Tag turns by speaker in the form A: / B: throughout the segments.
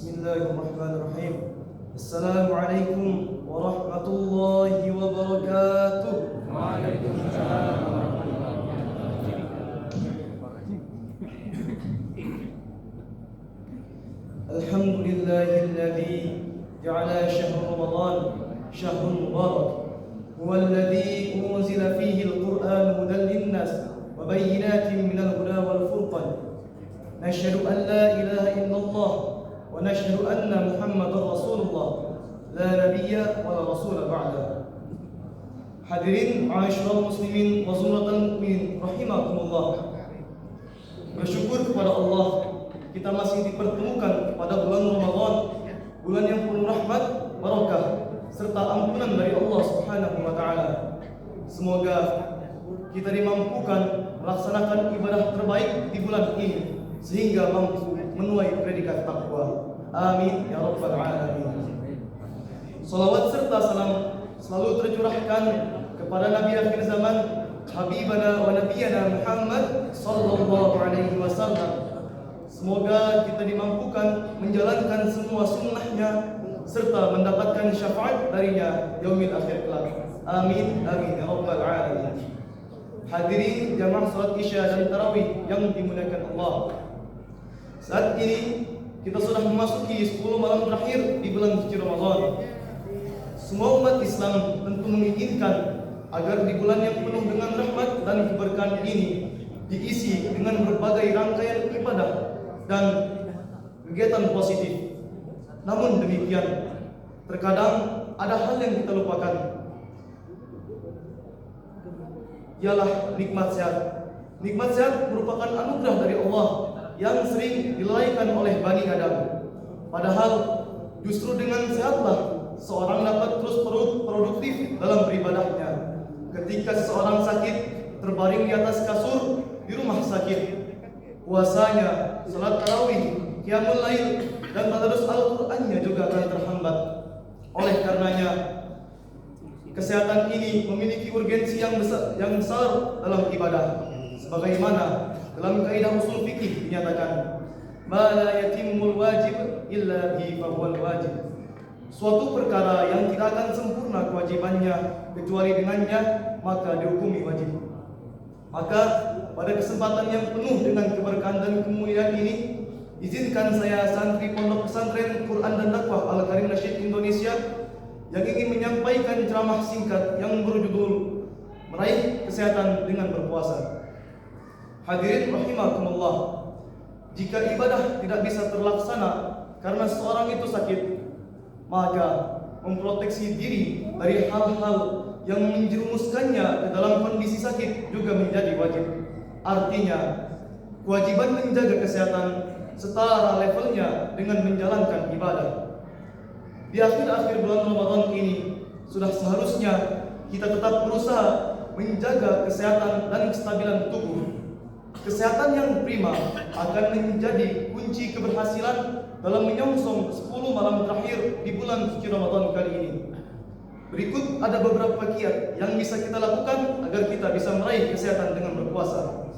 A: Bismillahirrahmanirrahim. Assalamualaikum warahmatullahi wabarakatuh.
B: Waalaikumsalam warahmatullahi
A: wabarakatuh. Alhamdulillahilladzi ja'ala syahr Ramadan syahrun mubarak. Huwallazi unzila fihi al-Qur'an hudan lin-nas wa bayyinatin minal huda wal furqan. Nashhadu an la ilaha illallah wa nashhadu anna Muhammadar Rasulullah la nabiyya wa la rasula ba'da. Hadirin ma'asyiral muslimin wa zumratal mu'minin rahimakumullah. Bersyukur kepada Allah kita masih dipertemukan pada bulan Ramadan, bulan yang penuh rahmat, barakah serta ampunan dari Allah Subhanahu wa taala. Semoga kita dimampukan melaksanakan ibadah terbaik di bulan ini sehingga mampu menuai predikat takwa. Amin ya rabbal alamin. Salawat serta salam selalu tercurahkan kepada Nabi akhir zaman, Habibana wa Nabiyana Muhammad sallallahu alaihi wasallam. Semoga kita dimampukan menjalankan semua sunnahnya serta mendapatkan syafaat darinya yaumil akhir kelak. Amin amin ya rabbal alamin. Hadirin jamaah salat Isya dan tarawih yang dimuliakan Allah. Saat ini kita sudah memasuki 10 malam terakhir di bulan suci Ramadan. Semua umat Islam tentu menginginkan agar di bulan yang penuh dengan rahmat dan keberkahan ini diisi dengan berbagai rangkaian ibadah dan kegiatan positif. Namun demikian, terkadang ada hal yang kita lupakan, ialah nikmat sehat. Nikmat sehat merupakan anugerah dari Allah yang sering dilalaikan oleh Bani Adam. Padahal justru dengan sehatlah seorang dapat terus produktif dalam beribadahnya. Ketika seseorang sakit, terbaring di atas kasur di rumah sakit, puasanya, salat tarawih, qiyamul lail, dan tadarus Al-Qur'annya juga akan terhambat. Oleh karenanya, kesehatan ini memiliki urgensi yang besar dalam ibadah. Sebagaimana dalam kaidah usul fikih dinyatakan, ma la yatimul wajib illa bihi fahuwal wajib. Suatu perkara yang tidak akan sempurna kewajibannya kecuali dengannya, maka dihukumi wajib. Maka pada kesempatan yang penuh dengan keberkahan dan kemuliaan ini, izinkan saya santri Pondok Pesantren Quran dan Dakwah Al-Karim Nasyid Indonesia yang ingin menyampaikan ceramah singkat yang berjudul Meraih Kesehatan dengan Berpuasa. Hadirin rahimakumullah, jika ibadah tidak bisa terlaksana karena seorang itu sakit, maka memproteksi diri dari hal-hal yang menjerumuskannya ke dalam kondisi sakit juga menjadi wajib. Artinya, kewajiban menjaga kesehatan setara levelnya dengan menjalankan ibadah. Di akhir-akhir bulan Ramadan ini, sudah seharusnya kita tetap berusaha menjaga kesehatan dan kestabilan tubuh. Kesehatan yang prima akan menjadi kunci keberhasilan dalam menyongsong 10 malam terakhir di bulan suci Ramadan kali ini. Berikut ada beberapa kiat yang bisa kita lakukan agar kita bisa meraih kesehatan dengan berpuasa.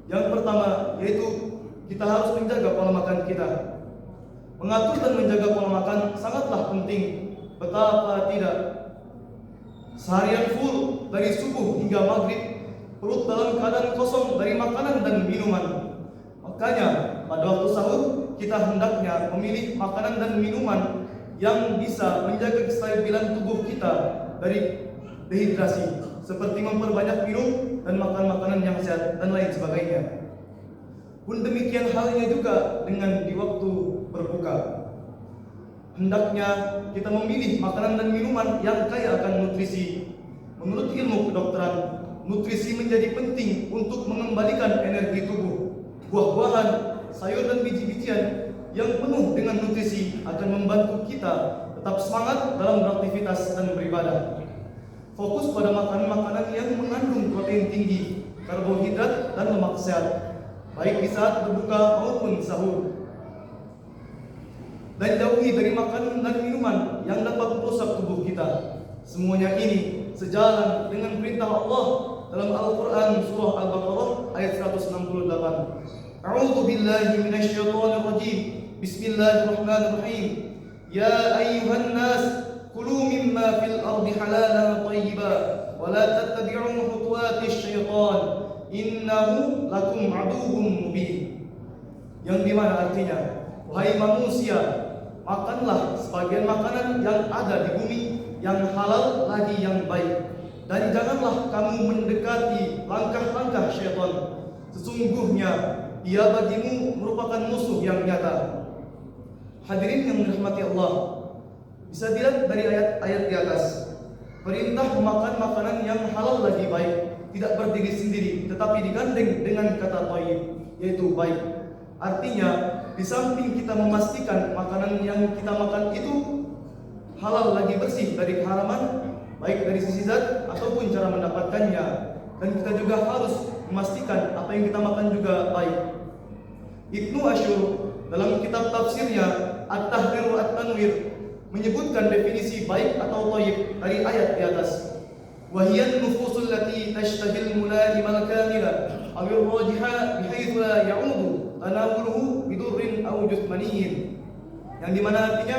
A: Yang pertama yaitu kita harus menjaga pola makan kita. Mengatur dan menjaga pola makan sangatlah penting. Betapa tidak, seharian full dari subuh hingga maghrib, perut dalam keadaan kosong dari makanan dan minuman. Makanya pada waktu sahur kita hendaknya memilih makanan dan minuman yang bisa menjaga kestabilan tubuh kita dari dehidrasi, seperti memperbanyak minum dan makan makanan yang sehat dan lain sebagainya. Pun demikian halnya juga dengan di waktu berbuka. Hendaknya kita memilih makanan dan minuman yang kaya akan nutrisi. Menurut ilmu kedokteran, nutrisi menjadi penting untuk mengembalikan energi tubuh. Buah-buahan, sayur dan biji-bijian yang penuh dengan nutrisi akan membantu kita tetap semangat dalam beraktivitas dan beribadah. Fokus pada makanan-makanan yang mengandung protein tinggi, karbohidrat dan lemak sehat, baik di saat berbuka maupun sahur. Dan jauhi dari makanan dan minuman yang dapat merusak tubuh kita. Semuanya ini sejalan dengan perintah Allah dalam Al-Quran surah Al-Baqarah ayat 168. A'udzu billahi minasyaitonir rajim. Bismillahirrahmanirrahim. Ya ayyuhan nas, kulu mimma fil ardi halalan thayyiban wa la tattabi'u khutuwatis syaitan innahu lakum aduwwum mubin. Yang dimana artinya, wahai manusia, makanlah sebagian makanan yang ada di bumi, yang halal lagi yang baik, dan janganlah kamu mendekati langkah-langkah syaitan. Sesungguhnya ia bagimu merupakan musuh yang nyata. Hadirin yang dirahmati Allah, bisa dilihat dari ayat-ayat di atas, perintah memakan makanan yang halal lagi baik tidak berdiri sendiri, tetapi digandeng dengan kata thayyib, yaitu baik. Artinya, di samping kita memastikan makanan yang kita makan itu halal lagi bersih dari keharaman, baik dari sisi zat ataupun cara mendapatkannya, dan kita juga harus memastikan apa yang kita makan juga baik. Ibnu Asyur dalam kitab tafsirnya At-Tahrir wa At-Tanwir menyebutkan definisi baik atau thayyib dari ayat di atas. Wahiyan nufusul lati tashtahil mulaim al-kamila aw ar-rajiha bihaitsu la ya'udu tanawuluhu bidurrin aw jusmaniyin. Yang dimana artinya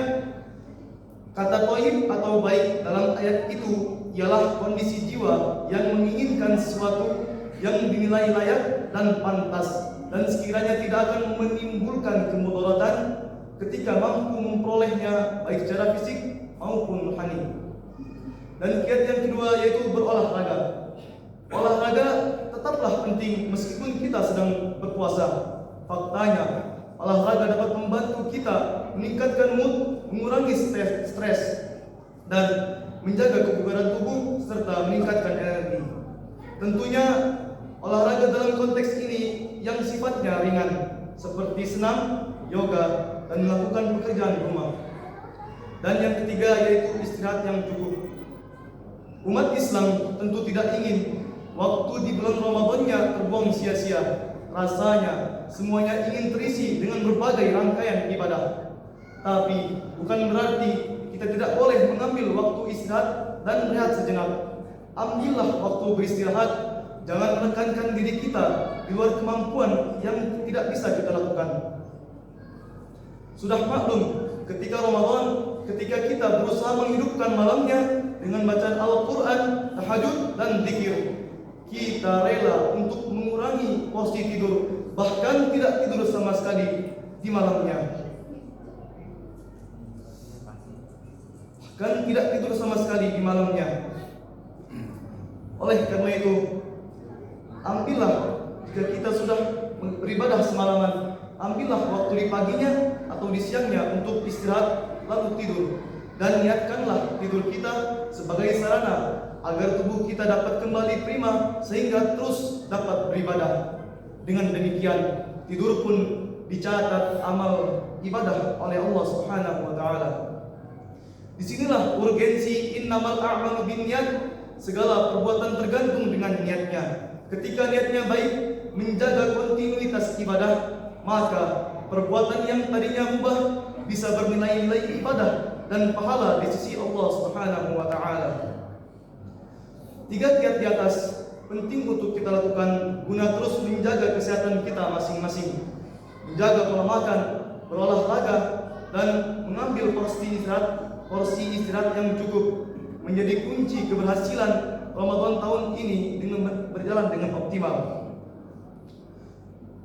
A: kata thayyib atau baik dalam ayat itu ialah kondisi jiwa yang menginginkan sesuatu yang dinilai layak dan pantas, dan sekiranya tidak akan menimbulkan kemudaratan ketika mampu memperolehnya baik secara fisik maupun rohani. Dan kiat yang kedua yaitu berolahraga. Olahraga tetaplah penting meskipun kita sedang berpuasa. Faktanya, olahraga dapat membantu kita meningkatkan mood, mengurangi stres, dan menjaga kebugaran tubuh serta meningkatkan energi. Tentunya olahraga dalam konteks ini yang sifatnya ringan, seperti senam, yoga, dan melakukan pekerjaan rumah. Dan yang ketiga yaitu istirahat yang cukup. Umat Islam tentu tidak ingin waktu di bulan Ramadannya terbuang sia-sia. Rasanya semuanya ingin terisi dengan berbagai rangkaian ibadah. Tapi bukan berarti kita tidak boleh mengambil waktu istirahat dan rehat sejenak. Ambillah waktu beristirahat. Jangan menekankan diri kita di luar kemampuan yang tidak bisa kita lakukan. Sudah maklum, ketika Ramadan, ketika kita berusaha menghidupkan malamnya dengan bacaan Al-Quran, tahajud, dan zikir, kita rela untuk mengurangi porsi tidur, bahkan tidak tidur sama sekali di malamnya. Oleh karena itu, ambillah jika kita sudah beribadah semalaman, ambillah waktu di paginya atau di siangnya untuk istirahat lalu tidur, dan niatkanlah tidur kita sebagai sarana agar tubuh kita dapat kembali prima sehingga terus dapat beribadah. Dengan demikian, tidur pun dicatat amal ibadah oleh Allah Subhanahu wa taala. Disinilah urgensi innamal a'malu binniyat. Segala perbuatan tergantung dengan niatnya. Ketika niatnya baik, menjaga kontinuitas ibadah, maka perbuatan yang tadinya mubah bisa bernilai-nilai ibadah dan pahala di sisi Allah Subhanahu wa taala. 3 kiat di atas penting untuk kita lakukan guna terus menjaga kesehatan kita masing-masing. Menjaga pola makan, berolahraga, dan mengambil porsi istirahat yang cukup menjadi kunci keberhasilan Ramadan tahun ini dengan berjalan dengan optimal.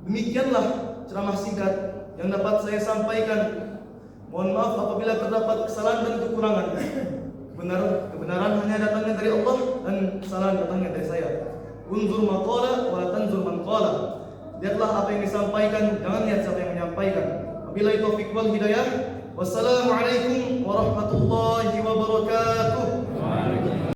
A: Demikianlah ceramah singkat yang dapat saya sampaikan. Mohon maaf apabila terdapat kesalahan dan kekurangan. Kebenaran hanya datangnya dari Allah dan kesalahan datangnya dari saya. Unzur maqala wa la tanzur man qala. Lihatlah apa yang disampaikan, jangan lihat siapa yang menyampaikan. Wabillahi taufiq wal hidayah. Wassalamualaikum warahmatullahi wabarakatuh.